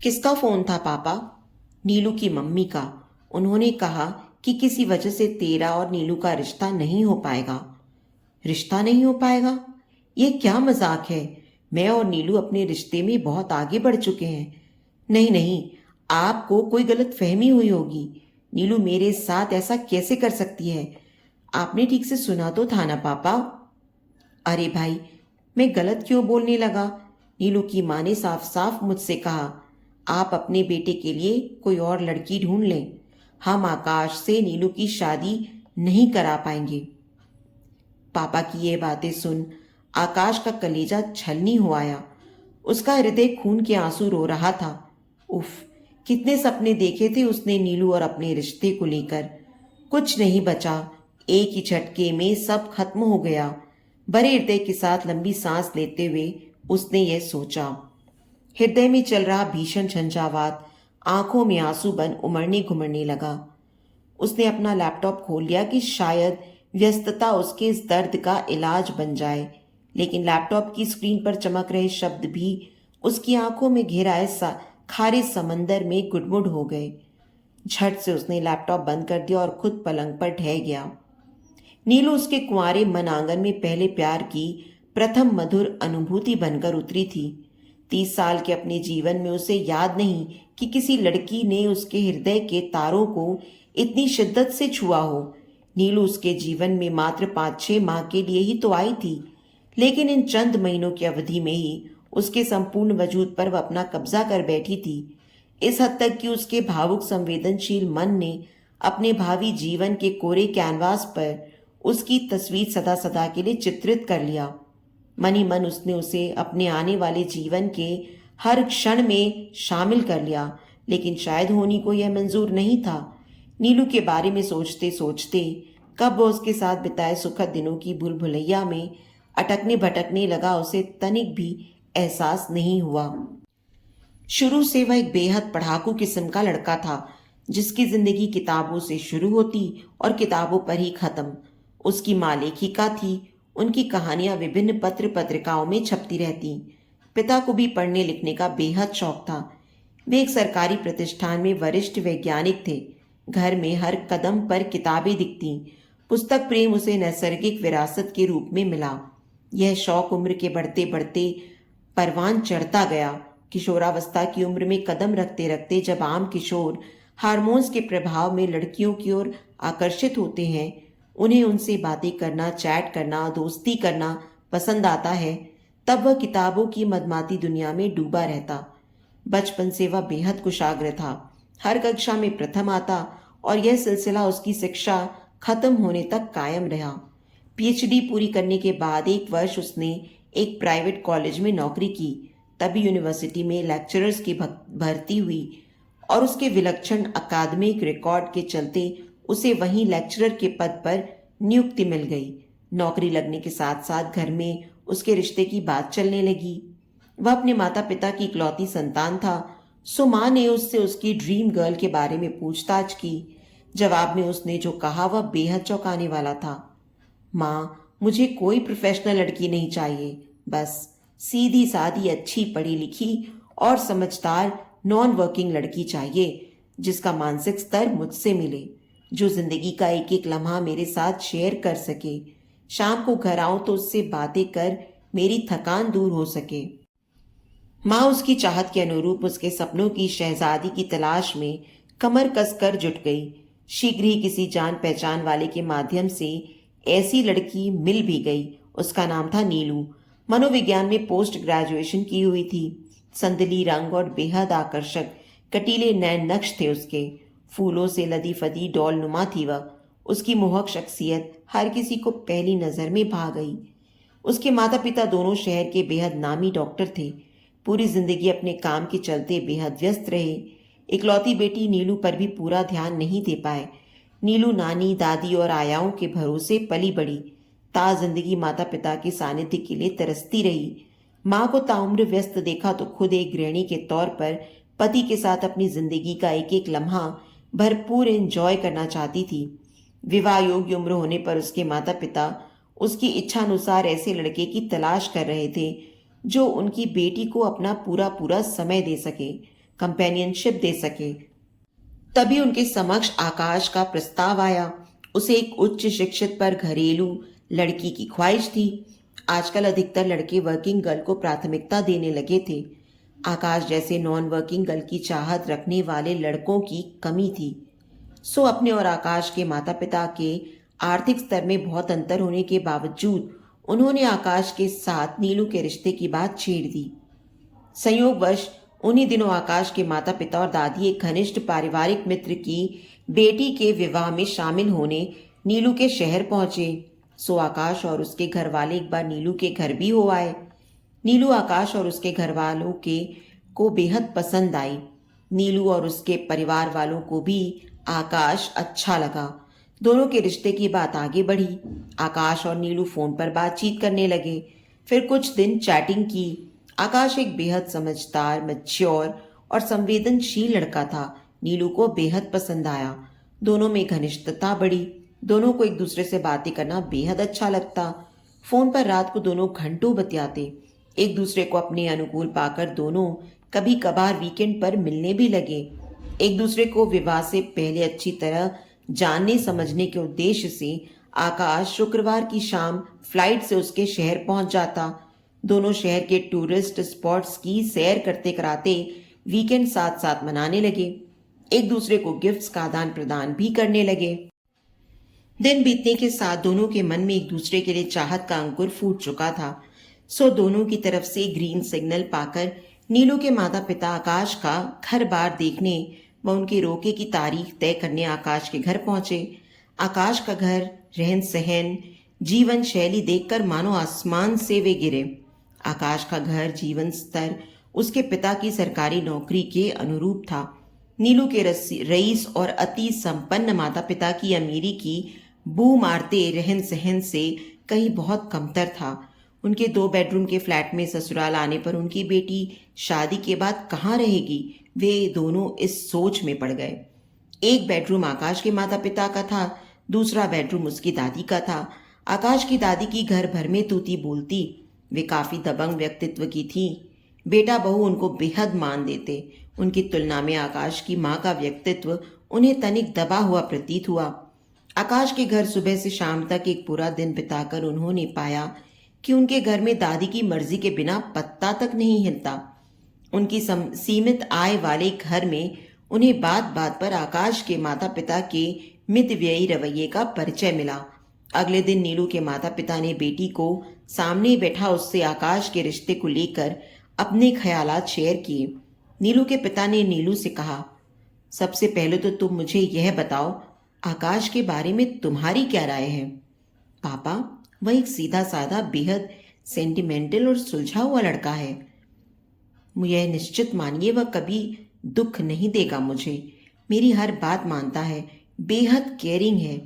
किसका फोन था पापा? नीलू की मम्मी का। उन्होंने कहा कि किसी वजह से तेरा और नीलू का रिश्ता नहीं हो पाएगा। रिश्ता नहीं हो पाएगा? ये क्या मजाक है? मैं और नीलू अपने रिश्ते में बहुत आगे बढ़ चुके हैं। नहीं नहीं, आपको कोई गलत फहमी हुई होगी। नीलू मेरे साथ ऐसा कैसे कर सकती है? आपने ठीक से सुना तो था ना पापा? अरे भाई, मैं गलत क्यों बोलने लगा? नीलू की माँ ने साफ साफ मुझसे कहा, आप अपने बेटे के लिए कोई और लड़की ढूंढ लें। हम आकाश से नीलू की शादी नहीं करा पाएंगे। पापा की ये बातें सुन आकाश का कलेजा छलनी हो आया। उसका हृदय खून के आंसू रो रहा था। उफ, कितने सपने देखे थे उसने नीलू और अपने रिश्ते को लेकर। कुछ नहीं बचा। एक ही झटके में सब खत्म हो गया। भरे हृदय के साथ लंबी सांस लेते हुए उसने यह सोचा। हृदय में चल रहा भीषण झंझावात आंखों में आंसू बन उमड़ने घुमड़ने लगा। उसने अपना लैपटॉप खोल लिया कि शायद व्यस्तता उसके इस दर्द का इलाज बन जाए, लेकिन लैपटॉप की स्क्रीन पर चमक रहे शब्द भी उसकी आंखों में घेराए खारे समंदर में गुडमुड हो गए। झट से उसने लैपटॉप बंद कर दिया और खुद पलंग पर ढह गया। नीलू उसके कुंवारे मन आंगन में पहले प्यार की प्रथम मधुर अनुभूति बनकर उतरी थी। 30 साल के अपने जीवन में उसे याद नहीं कि किसी लड़की ने उसके हृदय के तारों को इतनी शिद्दत से छुआ हो। नीलू उसके जीवन में मात्र 5-6 माह के लिए ही तो आई थी, लेकिन इन चंद महीनों की अवधि में ही उसके संपूर्ण वजूद पर वह अपना कब्जा कर बैठी थी। इस हद तक कि उसके भावुक संवेदनशील मन ने अपने भावी जीवन के कोरे कैनवास पर उसकी तस्वीर सदा सदा के लिए चित्रित कर लिया। मनी मन उसने उसे अपने आने वाले जीवन के हर क्षण में शामिल कर लिया, लेकिन शायद होनी को यह मंजूर नहीं था। नीलू के बारे में सोचते सोचते कब वो उसके साथ बिताए सुखद दिनों की भूल भुलैया में अटकने भटकने लगा, उसे तनिक भी एहसास नहीं हुआ। शुरू से वह एक बेहद पढ़ाकू किस्म का लड़का था, जिसकी जिंदगी किताबों से शुरू होती और किताबों पर ही खत्म। उसकी माँ लेखिका थी। उनकी कहानियां विभिन्न पत्र पत्रिकाओं में छपती रहती। पिता को भी पढ़ने लिखने का बेहद शौक था। वे एक सरकारी प्रतिष्ठान में वरिष्ठ वैज्ञानिक थे। घर में हर कदम पर किताबें दिखती। पुस्तक प्रेम उसे नैसर्गिक विरासत के रूप में मिला। यह शौक उम्र के बढ़ते बढ़ते परवान चढ़ता गया। किशोरावस्था की उम्र में कदम रखते रखते जब आम किशोर हार्मोन्स के प्रभाव में लड़कियों की ओर आकर्षित होते हैं, उन्हें उनसे बातें करना, चैट करना, दोस्ती करना पसंद आता है, तब वह किताबों की मदमाती दुनिया में डूबा रहता। बचपन से वह बेहद कुशाग्र था। हर कक्षा में प्रथम आता और यह सिलसिला उसकी शिक्षा खत्म होने तक कायम रहा। पीएचडी पूरी करने के बाद 1 वर्ष उसने एक प्राइवेट कॉलेज में नौकरी की। तभी यूनिवर्सिटी में लेक्चरर्स की भर्ती हुई और उसके विलक्षण अकादमिक रिकॉर्ड के चलते उसे वहीं लेक्चरर के पद पर नियुक्ति मिल गई। नौकरी लगने के साथ साथ घर में उसके रिश्ते की बात चलने लगी। वह अपने माता पिता की इकलौती संतान था, सो माँ ने उससे उसकी ड्रीम गर्ल के बारे में पूछताछ की। जवाब में उसने जो कहा वह बेहद चौंकाने वाला था। माँ, मुझे कोई प्रोफेशनल लड़की नहीं चाहिए, बस सीधी सादी अच्छी पढ़ी लिखी और समझदार नॉन वर्किंग लड़की चाहिए, जिसका मानसिक स्तर मुझसे मिले, जो जिंदगी का एक एक लम्हा मेरे साथ शेयर कर सके। शाम को घर आऊं तो उससे बातें कर मेरी थकान दूर हो सके। माँ उसकी चाहत के अनुरूप उसके सपनों की शहजादी की तलाश में कमर कसकर जुट गई। शीघ्र ही किसी जान पहचान वाले के माध्यम से ऐसी लड़की मिल भी गई। उसका नाम था नीलू। मनोविज्ञान में पोस्ट ग्रेजुएशन की हुई थी। संदली रंग और बेहद आकर्षक कटीले नैन नक्श थे उसके। फूलों से लदी फदी डॉल नुमा थी वह। उसकी मोहक शख्सियत हर किसी को पहली नजर में भा गई। उसके माता पिता दोनों शहर के बेहद नामी डॉक्टर थे। पूरी जिंदगी अपने काम के चलते बेहद व्यस्त रहे। इकलौती बेटी नीलू पर भी पूरा ध्यान नहीं दे पाए। नीलू नानी, दादी और आयाओं के भरोसे पली बड़ी। ता जिंदगी माता पिता के सानिध्य के लिए तरसती रही। माँ को ताउम्र व्यस्त देखा तो खुद एक गृहिणी के तौर पर पति के साथ अपनी जिंदगी का एक एक लम्हा भरपूर एंजॉय करना चाहती थी। विवाह योग्य उम्र होने पर उसके माता पिता उसकी इच्छानुसार ऐसे लड़के की तलाश कर रहे थे जो उनकी बेटी को अपना पूरा पूरा समय दे सके। कंपेनियनशिप दे सके। तभी उनके समक्ष आकाश का प्रस्ताव आया। उसे एक उच्च शिक्षित पर घरेलू लड़की की ख्वाहिश थी। आजकल अधिकतर लड़के वर्किंग गर्ल को प्राथमिकता देने लगे थे। आकाश जैसे नॉन वर्किंग गर्ल की चाहत रखने वाले लड़कों की कमी थी। सो अपने और आकाश के माता पिता के आर्थिक स्तर में बहुत अंतर होने के बावजूद उन्होंने आकाश के साथ नीलू के रिश्ते की बात छेड़ दी। संयोगवश उन्हीं दिनों आकाश के माता पिता और दादी एक घनिष्ठ पारिवारिक मित्र की बेटी के विवाह में शामिल होने नीलू के शहर पहुंचे। सो आकाश और उसके घर वाले एक बार नीलू के घर भी हो आए। नीलू आकाश और उसके घर वालों के को बेहद पसंद आई। नीलू और उसके परिवार वालों को भी आकाश अच्छा लगा। दोनों के रिश्ते की बात आगे बढ़ी। आकाश और नीलू फोन पर बातचीत करने लगे। फिर कुछ दिन चैटिंग की। आकाश एक बेहद समझदार, मैच्योर और संवेदनशील लड़का था। नीलू को बेहद पसंद आया। दोनों में घनिष्ठता बढ़ी। दोनों को एक दूसरे से बातें करना बेहद अच्छा लगता। फोन पर रात को दोनों घंटों बतियाते। एक दूसरे को अपने अनुकूल पाकर दोनों कभी कभार वीकेंड पर मिलने भी लगे। एक दूसरे को विवाह से पहले अच्छी तरह जानने समझने के उद्देश्य से आकाश शुक्रवार की शाम फ्लाइट से उसके शहर पहुंच जाता। दोनों शहर के टूरिस्ट स्पॉट्स की सैर करते कराते वीकेंड साथ साथ मनाने लगे। एक दूसरे को गिफ्ट्स का आदान प्रदान भी करने लगे। दिन बीतने के साथ दोनों के मन में एक दूसरे के लिए चाहत का अंकुर फूट चुका था। सो दोनों की तरफ से ग्रीन सिग्नल पाकर नीलू के माता पिता आकाश का घर बार देखने व उनके रोके की तारीख तय करने आकाश के घर पहुंचे। आकाश का घर, रहन सहन, जीवन शैली देखकर मानो आसमान से वे गिरे। आकाश का घर, जीवन स्तर उसके पिता की सरकारी नौकरी के अनुरूप था। नीलू के रईस और अति संपन्न माता पिता की अमीरी की बू मारते रहन सहन से कहीं बहुत कमतर था। उनके 2 बेडरूम के फ्लैट में ससुराल आने पर उनकी बेटी शादी के बाद कहाँ रहेगी, वे दोनों इस सोच में पड़ गए। एक बेडरूम आकाश के माता पिता का था, दूसरा बेडरूम उसकी दादी का था। आकाश की दादी की घर भर में तूती बोलती। वे काफी दबंग व्यक्तित्व की थी। बेटा बहू उनको बेहद मान देते। उनकी तुलना में आकाश की माँ का व्यक्तित्व उन्हें तनिक दबा हुआ प्रतीत हुआ। आकाश के घर सुबह से शाम तक एक पूरा दिन बिताकर उन्होंने पाया कि उनके घर में दादी की मर्जी के बिना पत्ता तक नहीं हिलता। उनकी सीमित आय वाले घर में उन्हें बात बात पर आकाश के माता पिता के मितव्ययी रवैये का परिचय मिला। अगले दिन नीलू के माता पिता ने बेटी को सामने बैठा उससे आकाश के रिश्ते को लेकर अपने ख्यालात शेयर किए। नीलू के पिता ने नीलू से कहा, सबसे पहले तो तुम मुझे यह बताओ, आकाश के बारे में तुम्हारी क्या राय है? पापा, वह एक सीधा साधा, बेहद सेंटिमेंटल और सुलझा हुआ लड़का है। यह निश्चित मानिए वह कभी दुख नहीं देगा मुझे। मेरी हर बात मानता है, बेहद केयरिंग है।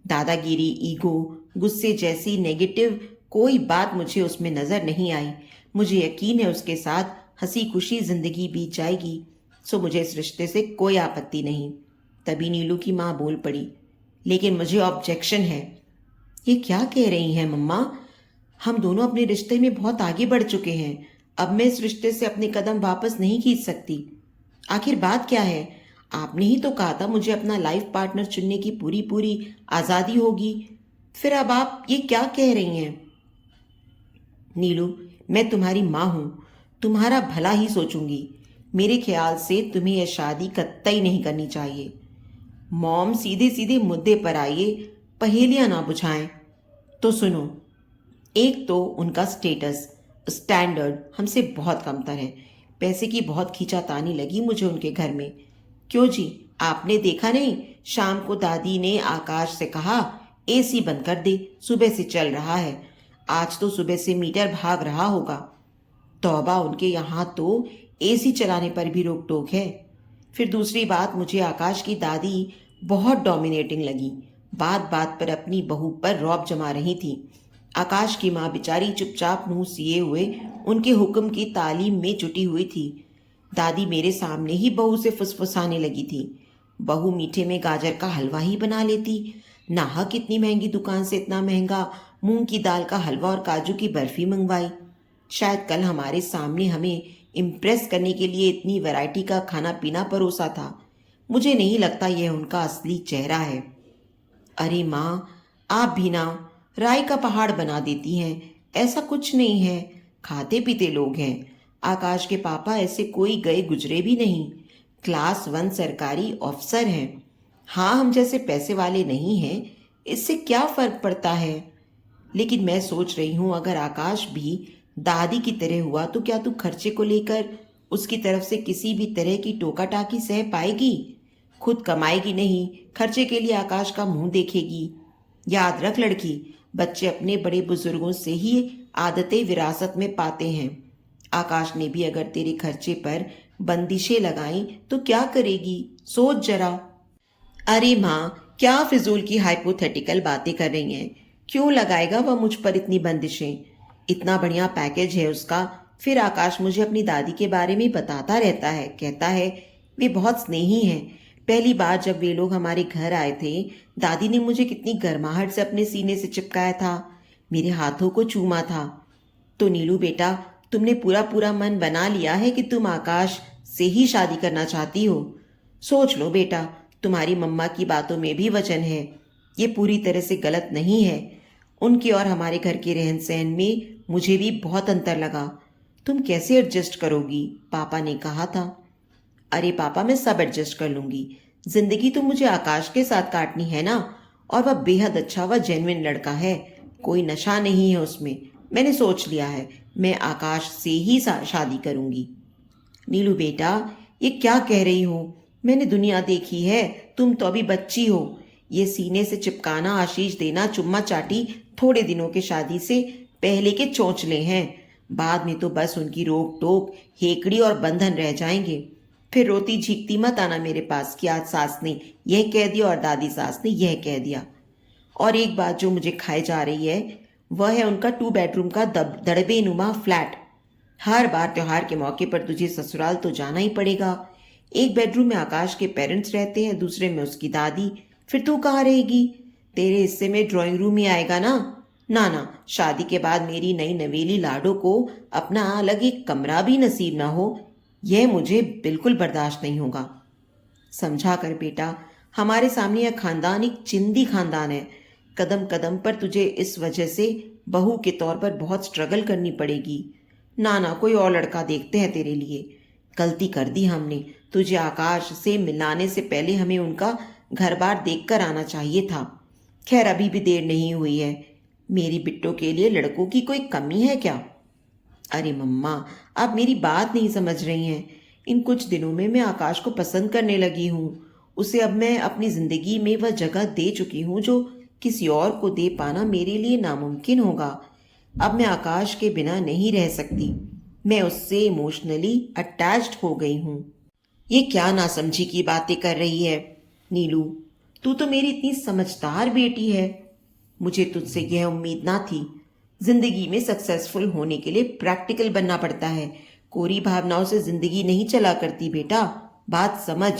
दादागिरी, ईगो, गुस्से जैसी नेगेटिव कोई बात मुझे उसमें नजर नहीं आई। मुझे यकीन है उसके साथ हंसी खुशी जिंदगी बीत जाएगी। सो मुझे इस रिश्ते से कोई आपत्ति नहीं। तभी नीलू की माँ बोल पड़ी, लेकिन मुझे ऑब्जेक्शन है। ये क्या कह रही हैं मम्मा? हम दोनों अपने रिश्ते में बहुत आगे बढ़ चुके हैं। अब मैं इस रिश्ते से अपने कदम वापस नहीं खींच सकती। आखिर बात क्या है? आपने ही तो कहा था मुझे अपना लाइफ पार्टनर चुनने की पूरी पूरी आजादी होगी। फिर अब आप ये क्या कह रही हैं? नीलू, मैं तुम्हारी माँ हूं, तुम्हारा भला ही सोचूंगी। मेरे ख्याल से तुम्हें यह शादी कतई नहीं करनी चाहिए। मॉम, सीधे सीधे मुद्दे पर आइए, पहेलियां ना बुझाएं। तो सुनो, एक तो उनका स्टेटस, स्टैंडर्ड हमसे बहुत कमतर है। पैसे की बहुत खींचातानी लगी मुझे उनके घर में। क्यों जी, आपने देखा नहीं? शाम को दादी ने आकाश से कहा, एसी बंद कर दे, सुबह से चल रहा है। आज तो सुबह से मीटर भाग रहा होगा। तौबा, उनके यहाँ तो एसी चलाने पर भी रोक टोक है। फिर दूसरी बात, मुझे आकाश की दादी बहुत डोमिनेटिंग लगी। बात बात पर अपनी बहू पर रौब जमा रही थी। आकाश की माँ बेचारी चुपचाप मुंह सिए हुए उनके हुक्म की तालीम में जुटी हुई थी। दादी मेरे सामने ही बहू से फुसफुसाने लगी थी। बहू मीठे में गाजर का हलवा ही बना लेती। नाहक इतनी महंगी दुकान से इतना महंगा मूंग की दाल का हलवा और काजू की बर्फी मंगवाई। शायद कल हमारे सामने हमें इम्प्रेस करने के लिए इतनी वैरायटी का खाना पीना परोसा था। मुझे नहीं लगता यह उनका असली चेहरा है। अरे माँ, आप भी ना राई का पहाड़ बना देती हैं। ऐसा कुछ नहीं है, खाते पीते लोग हैं। आकाश के पापा ऐसे कोई गए गुजरे भी नहीं, क्लास 1 सरकारी ऑफिसर हैं। हाँ, हम जैसे पैसे वाले नहीं हैं, इससे क्या फर्क पड़ता है। लेकिन मैं सोच रही हूँ अगर आकाश भी दादी की तरह हुआ तो क्या तू खर्चे को लेकर उसकी तरफ से किसी भी तरह की टोका टाकी सह पाएगी? खुद कमाएगी नहीं, खर्चे के लिए आकाश का मुंह देखेगी। याद रख लड़की, बच्चे अपने बड़े बुजुर्गों से ही आदतें विरासत में पाते हैं। आकाश ने भी अगर तेरे खर्चे पर बंदिशें लगाई तो क्या करेगी, सोच जरा। अरे माँ, क्या फिजूल की हाइपोथेटिकल बातें कर रही हैं। क्यों लगाएगा वह मुझ पर इतनी बंदिशें? इतना बढ़िया पैकेज है उसका। फिर आकाश मुझे अपनी दादी के बारे में बताता रहता है, कहता है वे बहुत स्नेही हैं। पहली बार जब वे लोग हमारे घर आए थे, दादी ने मुझे कितनी गर्माहट से अपने सीने से चिपकाया था, मेरे हाथों को चूमा था। तो नीलू बेटा, तुमने पूरा पूरा मन बना लिया है कि तुम आकाश से ही शादी करना चाहती हो। सोच लो बेटा, तुम्हारी मम्मा की बातों में भी वचन है। ये पूरी तरह से गलत नहीं है। उनके और हमारे घर के रहन सहन में मुझे भी बहुत अंतर लगा। तुम कैसे एडजस्ट करोगी, पापा ने कहा था। अरे पापा, मैं सब एडजस्ट कर लूंगी। जिंदगी तो मुझे आकाश के साथ काटनी है ना, और वह बेहद अच्छा, वह जेन्युइन लड़का है, कोई नशा नहीं है उसमें। मैंने सोच लिया है, मैं आकाश से ही शादी करूंगी। नीलू बेटा, ये क्या कह रही हो? मैंने दुनिया देखी है, तुम तो अभी बच्ची हो। ये सीने से चिपकाना, आशीष देना, चुम्मा चाटी थोड़े दिनों के शादी से पहले के चोंचले हैं। बाद में तो बस उनकी रोक टोक, हेकड़ी और बंधन रह जाएंगे। फिर रोती झीकती मत आना मेरे पास कि आज सास ने यह कह दिया और दादी सास ने यह कह दिया। और एक बात जो मुझे खाए जा रही है, वह है उनका 2 बेडरूम का दड़बे नुमा फ्लैट। हर बार त्योहार के मौके पर तुझे ससुराल तो जाना ही पड़ेगा। एक बेडरूम में आकाश के पेरेंट्स रहते हैं, दूसरे में उसकी दादी। फिर तू कहाँ रहेगी? तेरे हिस्से में ड्राइंग रूम ही आएगा ना। ना ना, शादी के बाद मेरी नई नवेली लाडो को अपना अलग एक कमरा भी नसीब ना हो, यह मुझे बिल्कुल बर्दाश्त नहीं होगा। समझा कर बेटा, हमारे सामने यह खानदान एक चिंदी खानदान है। कदम कदम पर तुझे इस वजह से बहू के तौर पर बहुत स्ट्रगल करनी पड़ेगी। ना ना, कोई और लड़का देखते हैं तेरे लिए। गलती कर दी हमने, तुझे आकाश से मिलाने से पहले हमें उनका घर बार देख कर आना चाहिए था। खैर, अभी भी देर नहीं हुई है। मेरी बिट्टो के लिए लड़कों की कोई कमी है क्या? अरे मम्मा, आप मेरी बात नहीं समझ रही हैं। इन कुछ दिनों में मैं आकाश को पसंद करने लगी हूँ। उसे अब मैं अपनी जिंदगी में वह जगह दे चुकी हूँ जो किसी और को दे पाना मेरे लिए नामुमकिन होगा। अब मैं आकाश के बिना नहीं रह सकती। मैं उससे इमोशनली अटैच्ड हो गई हूँ। ये क्या नासमझी की बातें कर रही है नीलू? तू तो मेरी इतनी समझदार बेटी है। मुझे तुझसे यह उम्मीद ना थी। जिंदगी में सक्सेसफुल होने के लिए प्रैक्टिकल बनना पड़ता है। कोरी भावनाओं से जिंदगी नहीं चला करती बेटा, बात समझ।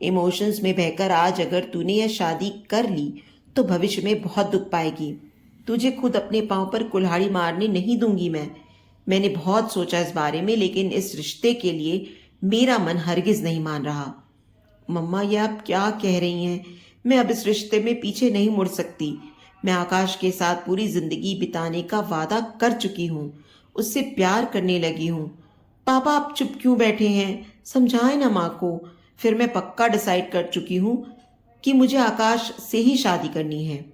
इमोशंस में बहकर आज अगर तूने यह शादी कर ली तो भविष्य में बहुत दुख पाएगी। तुझे खुद अपने पांव पर कुल्हाड़ी मारने नहीं दूंगी मैं। मैंने बहुत सोचा इस बारे में, लेकिन इस रिश्ते के लिए मेरा मन हरगिज नहीं मान रहा। मम्मा, ये आप क्या कह रही हैं? मैं अब इस रिश्ते में पीछे नहीं मुड़ सकती। मैं आकाश के साथ पूरी जिंदगी बिताने का वादा कर चुकी हूँ, उससे प्यार करने लगी हूँ। पापा, आप चुप क्यों बैठे हैं? समझाएं ना माँ को। फिर मैं पक्का डिसाइड कर चुकी हूँ कि मुझे आकाश से ही शादी करनी है।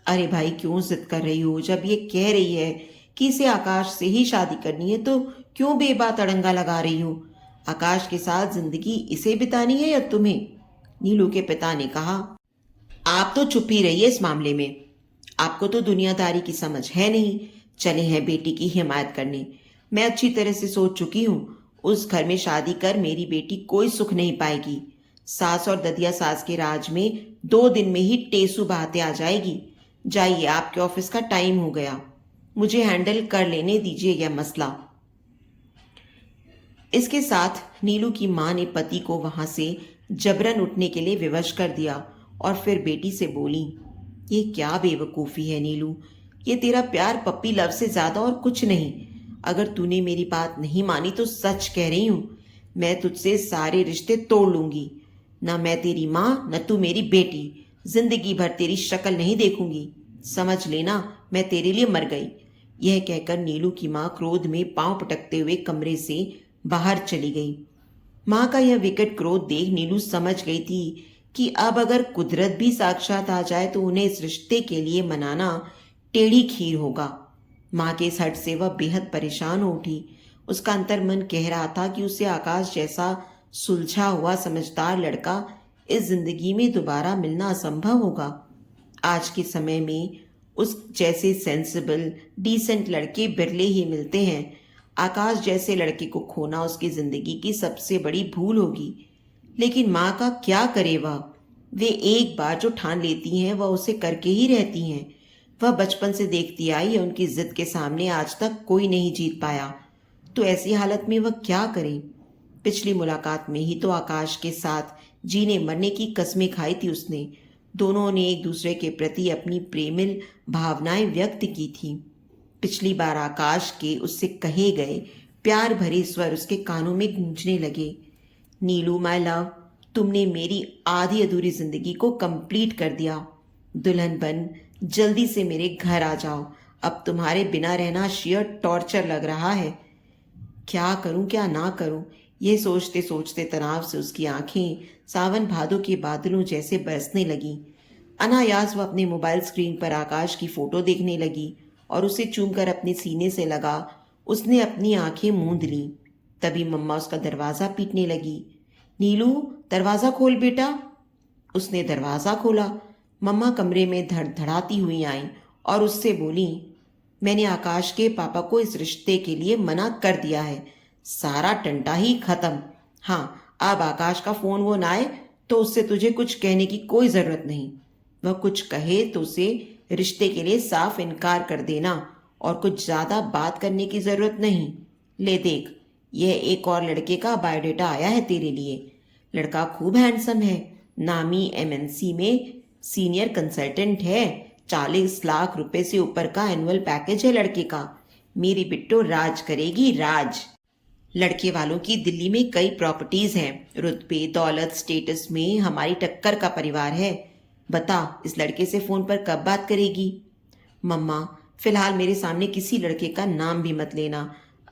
अरे भाई, क्यों जिद कर रही हो? जब ये कह रही है कि इसे आकाश से ही शादी करनी है तो क्यों बेबात अड़ंगा लगा रही हो? आकाश के साथ जिंदगी इसे बितानी है या तुम्हें? नीलू के पिता ने कहा। आप तो चुप ही रहिए इस मामले में। आपको तो दुनियादारी की समझ है नहीं। चले हैं बेटी की हिमायत करने। मैं अच्छी तरह से सोच चुकी हूँ, उस घर में शादी कर मेरी बेटी कोई सुख नहीं पाएगी। सास और ददिया सास के राज में 2 दिन में ही टेसू बहाते आ जाएगी। जाइए, आपके ऑफिस का टाइम हो गया। मुझे हैंडल कर लेने दीजिए यह मसला। इसके साथ नीलू की मां ने पति को वहां से जबरन उठने के लिए विवश कर दिया और फिर बेटी से बोली, ये क्या बेवकूफ़ी है नीलू? ये तेरा प्यार पप्पी लव से ज़्यादा और कुछ नहीं। अगर तूने मेरी बात नहीं मानी तो सच कह रही हूँ, मैं तुझसे सारे रिश्ते तोड़ लूंगी। ना मैं तेरी माँ न तू मेरी बेटी, जिंदगी भर तेरी शक्ल नहीं देखूंगी। समझ लेना, मैं तेरे लिए मर गई। यह कहकर नीलू की माँ क्रोध में पांव पटकते हुए कमरे से बाहर चली गई। माँ का यह विकट क्रोध देख नीलू समझ गई थी कि अब अगर कुदरत भी साक्षात आ जाए तो उन्हें इस रिश्ते के लिए मनाना टेढ़ी खीर होगा। माँ के इस हट से वह बेहद परेशान हो उठी। उसका अंतर्मन कह रहा था कि उसे आकाश जैसा सुलझा हुआ समझदार लड़का इस जिंदगी में दोबारा मिलना असंभव होगा। आज के समय में उस जैसे सेंसिबल डिसेंट लड़के बिरले ही मिलते हैं। आकाश जैसे लड़के को खोना उसकी जिंदगी की सबसे बड़ी भूल होगी। लेकिन माँ का क्या करे वह? वे एक बार जो ठान लेती हैं वह उसे करके ही रहती हैं। वह बचपन से देखती आई है, उनकी जिद के सामने आज तक कोई नहीं जीत पाया, तो ऐसी हालत में वह क्या करे? पिछली मुलाकात में ही तो आकाश के साथ जीने मरने की कस्में खाई थी उसने। दोनों ने एक दूसरे के प्रति अपनी प्रेमिल भावनाएं व्यक्त की थी। पिछली बार आकाश के उससे कहे गए प्यार भरे स्वर उसके कानों में गूंजने लगे। नीलू माय लव, तुमने मेरी आधी अधूरी जिंदगी को कंप्लीट कर दिया। दुल्हन बन जल्दी से मेरे घर आ जाओ। अब तुम्हारे बिना रहना शेयर टॉर्चर लग रहा है। क्या करूं क्या ना करूं, ये सोचते सोचते तनाव से उसकी आंखें सावन भादों के बादलों जैसे बरसने लगी। अनायास वह अपने मोबाइल स्क्रीन पर आकाश की फोटो देखने लगी और उसे चूमकर अपने सीने से लगा उसने अपनी आंखें मूंद ली। तभी मम्मा उसका दरवाजा पीटने लगी। नीलू, दरवाजा खोल बेटा। उसने दरवाजा खोला। मम्मा कमरे में धड़धड़ाती हुई आई और उससे बोली, मैंने आकाश के पापा को इस रिश्ते के लिए मना कर दिया है। सारा टंटा ही खत्म। हाँ, अब आकाश का फोन वो ना आए तो उससे तुझे कुछ कहने की कोई जरूरत नहीं। वह कुछ कहे तो उसे रिश्ते के लिए साफ इनकार कर देना और कुछ ज्यादा बात करने की जरूरत नहीं। ले देख, यह एक और लड़के का बायोडेटा आया है तेरे लिए। लड़का खूब हैंडसम है, नामी एमएनसी में सीनियर कंसल्टेंट है। 40 लाख रुपए से ऊपर का एनुअल पैकेज है लड़के का। मेरी बिट्टो राज करेगी, राज। लड़के वालों की दिल्ली में कई प्रॉपर्टीज हैं। रुतबे दौलत स्टेटस में हमारी टक्कर का परिवार है। बता, इस लड़के से फोन पर कब बात करेगी? मम्मा, फिलहाल मेरे सामने किसी लड़के का नाम भी मत लेना।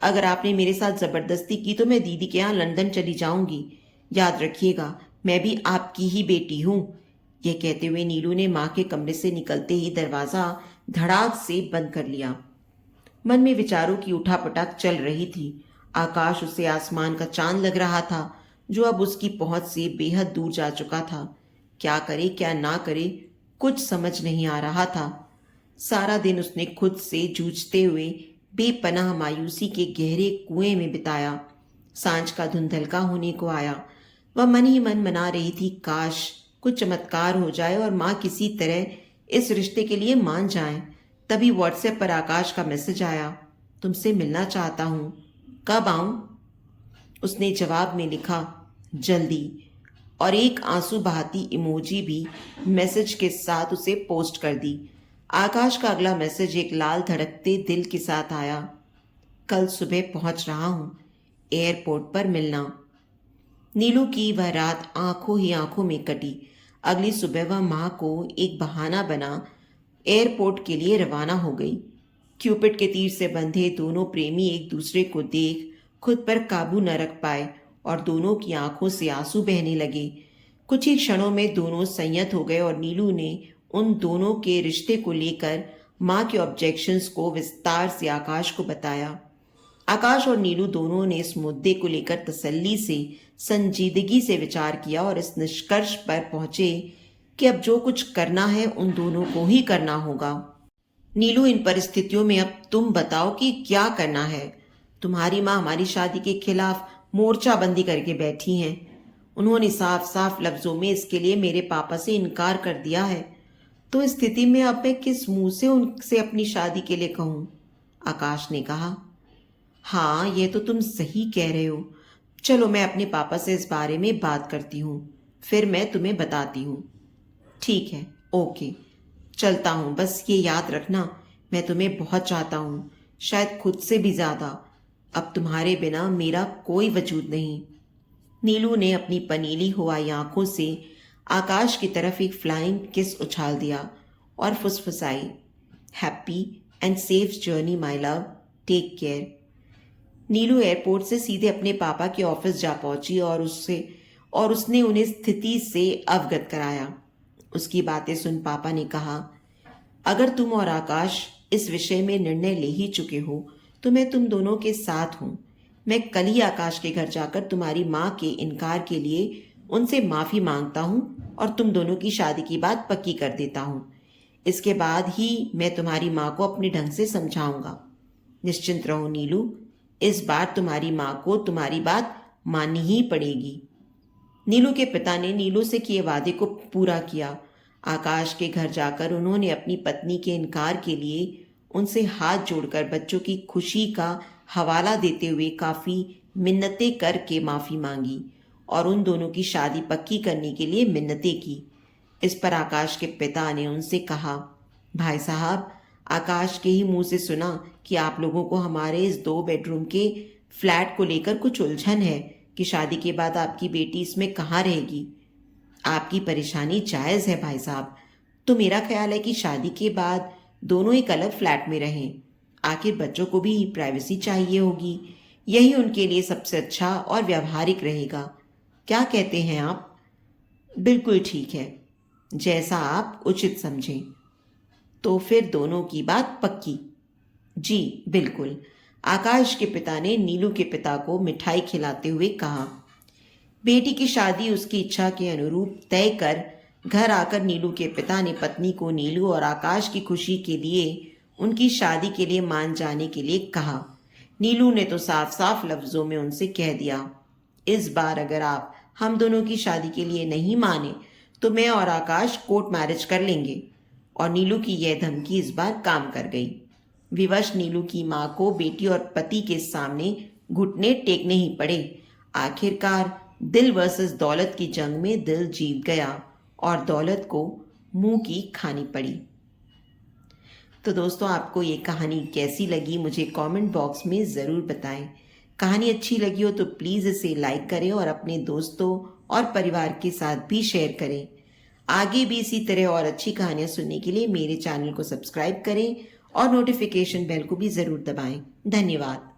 अगर आपने मेरे साथ जबरदस्ती की तो मैं दीदी के यहाँ लंदन चली जाऊंगी। याद रखिएगा, मैं भी आपकी ही बेटी हूँ। यह कहते हुए नीलू ने माँ के कमरे से निकलते ही दरवाजा धड़ाक से बंद कर लिया। मन में विचारों की उठापटक चल रही थी। आकाश उसे आसमान का चांद लग रहा था जो अब उसकी पहुंच से बेहद दूर जा चुका था। क्या करे क्या ना करे, कुछ समझ नहीं आ रहा था। सारा दिन उसने खुद से जूझते हुए बेपनाह मायूसी के गहरे कुएं में बिताया। सांझ का धुंधलका होने को आया। वह मन ही मन मना रही थी, काश कुछ चमत्कार हो जाए और माँ किसी तरह इस रिश्ते के लिए मान जाए। तभी व्हाट्सएप पर आकाश का मैसेज आया, तुमसे मिलना चाहता हूँ, कब आऊं? उसने जवाब में लिखा, जल्दी, और एक आंसू बहाती इमोजी भी मैसेज के साथ उसे पोस्ट कर दी। आकाश का अगला मैसेज एक लाल धड़कते दिल के साथ आया, कल सुबह पहुंच रहा हूं, एयरपोर्ट पर मिलना। नीलू की वह रात आंखों ही आंखों में कटी। अगली सुबह वह माँ को एक बहाना बना एयरपोर्ट के लिए रवाना हो गई। क्यूपिड के तीर से बंधे दोनों प्रेमी एक दूसरे को देख खुद पर काबू न रख पाए और दोनों की आंखों से आंसू बहने लगे। कुछ ही क्षणों में दोनों संयत हो गए और नीलू ने उन दोनों के रिश्ते को लेकर माँ के ऑब्जेक्शंस को विस्तार से आकाश को बताया। आकाश और नीलू दोनों ने इस मुद्दे को लेकर तसल्ली से संजीदगी से विचार किया और इस निष्कर्ष पर पहुंचे कि अब जो कुछ करना है उन दोनों को ही करना होगा। नीलू, इन परिस्थितियों में अब तुम बताओ कि क्या करना है। तुम्हारी माँ हमारी शादी के खिलाफ मोर्चाबंदी करके बैठी हैं। उन्होंने साफ साफ लफ्जों में इसके लिए मेरे पापा से इनकार कर दिया है। तो इस स्थिति में अब मैं किस मुंह से उनसे अपनी शादी के लिए कहूँ? आकाश ने कहा। हाँ, ये तो तुम सही कह रहे हो। चलो, मैं अपने पापा से इस बारे में बात करती हूँ, फिर मैं तुम्हें बताती हूँ। ठीक है, ओके, चलता हूँ। बस ये याद रखना, मैं तुम्हें बहुत चाहता हूँ। शायद खुद से भी ज्यादा। अब तुम्हारे बिना मेरा कोई वजूद नहीं। नीलू ने अपनी पनीली हुई आंखों से आकाश की तरफ एक फ्लाइंग किस उछाल दिया और फुसफुसाई, happy and safe journey my love, take care. Neelu airport से सीधे अपने पापा के ऑफिस जा पहुंची और उसने उन्हें स्थिति से अवगत कराया। उसकी बातें सुन पापा ने कहा, अगर तुम और आकाश इस विषय में निर्णय ले ही चुके हो तो मैं तुम दोनों के साथ हूं। मैं कल ही आकाश के घर जाकर तुम्हारी माँ के इनकार के लिए उनसे माफी मांगता हूं और तुम दोनों की शादी की बात पक्की कर देता हूं। इसके बाद ही मैं तुम्हारी माँ को अपने ढंग से समझाऊंगा। निश्चिंत रहो नीलू, इस बार तुम्हारी माँ को तुम्हारी बात माननी ही पड़ेगी। नीलू के पिता ने नीलू से किए वादे को पूरा किया। आकाश के घर जाकर उन्होंने अपनी पत्नी के इनकार के लिए उनसे हाथ जोड़कर बच्चों की खुशी का हवाला देते हुए काफी मिन्नतें करके माफी मांगी और उन दोनों की शादी पक्की करने के लिए मिन्नतें की। इस पर आकाश के पिता ने उनसे कहा, भाई साहब, आकाश के ही मुंह से सुना कि आप लोगों को हमारे इस 2 बेडरूम के फ्लैट को लेकर कुछ उलझन है कि शादी के बाद आपकी बेटी इसमें कहाँ रहेगी। आपकी परेशानी जायज है भाई साहब, तो मेरा ख्याल है कि शादी के बाद दोनों एक अलग फ्लैट में रहें। आखिर बच्चों को भी प्राइवेसी चाहिए होगी, यही उनके लिए सबसे अच्छा और व्यावहारिक रहेगा। क्या कहते हैं आप? बिल्कुल ठीक है, जैसा आप उचित समझें। तो फिर दोनों की बात पक्की? जी बिल्कुल, आकाश के पिता ने नीलू के पिता को मिठाई खिलाते हुए कहा। बेटी की शादी उसकी इच्छा के अनुरूप तय कर घर आकर नीलू के पिता ने पत्नी को नीलू और आकाश की खुशी के लिए उनकी शादी के लिए मान जाने के लिए कहा। नीलू ने तो साफ साफ लफ्जों में उनसे कह दिया, इस बार अगर आप हम दोनों की शादी के लिए नहीं माने तो मैं और आकाश कोर्ट मैरिज कर लेंगे। और नीलू की यह धमकी इस बार काम कर गई। विवश नीलू की माँ को बेटी और पति के सामने घुटने टेकने ही पड़े। आखिरकार दिल वर्सेस दौलत की जंग में दिल जीत गया और दौलत को मुंह की खानी पड़ी। तो दोस्तों, आपको ये कहानी कैसी लगी मुझे कमेंट बॉक्स में ज़रूर बताएं। कहानी अच्छी लगी हो तो प्लीज़ इसे लाइक करें और अपने दोस्तों और परिवार के साथ भी शेयर करें। आगे भी इसी तरह और अच्छी कहानियाँ सुनने के लिए मेरे चैनल को सब्सक्राइब करें और नोटिफिकेशन बेल को भी ज़रूर दबाएं। धन्यवाद।